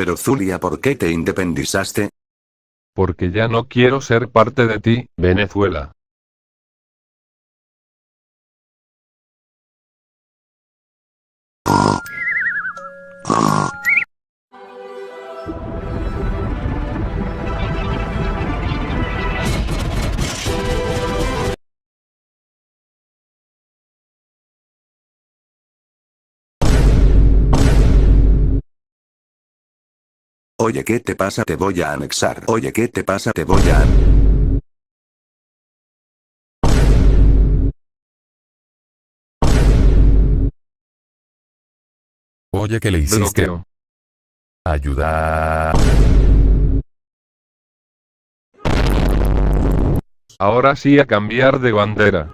Pero Zulia, ¿por qué te independizaste? Porque ya no quiero ser parte de ti, Venezuela. Oye, ¿qué te pasa? Te voy a anexar. Oye, ¿qué te pasa? Te voy a... Oye, ¿qué le hiciste? Bloqueo. Ayuda. Ahora sí a cambiar de bandera.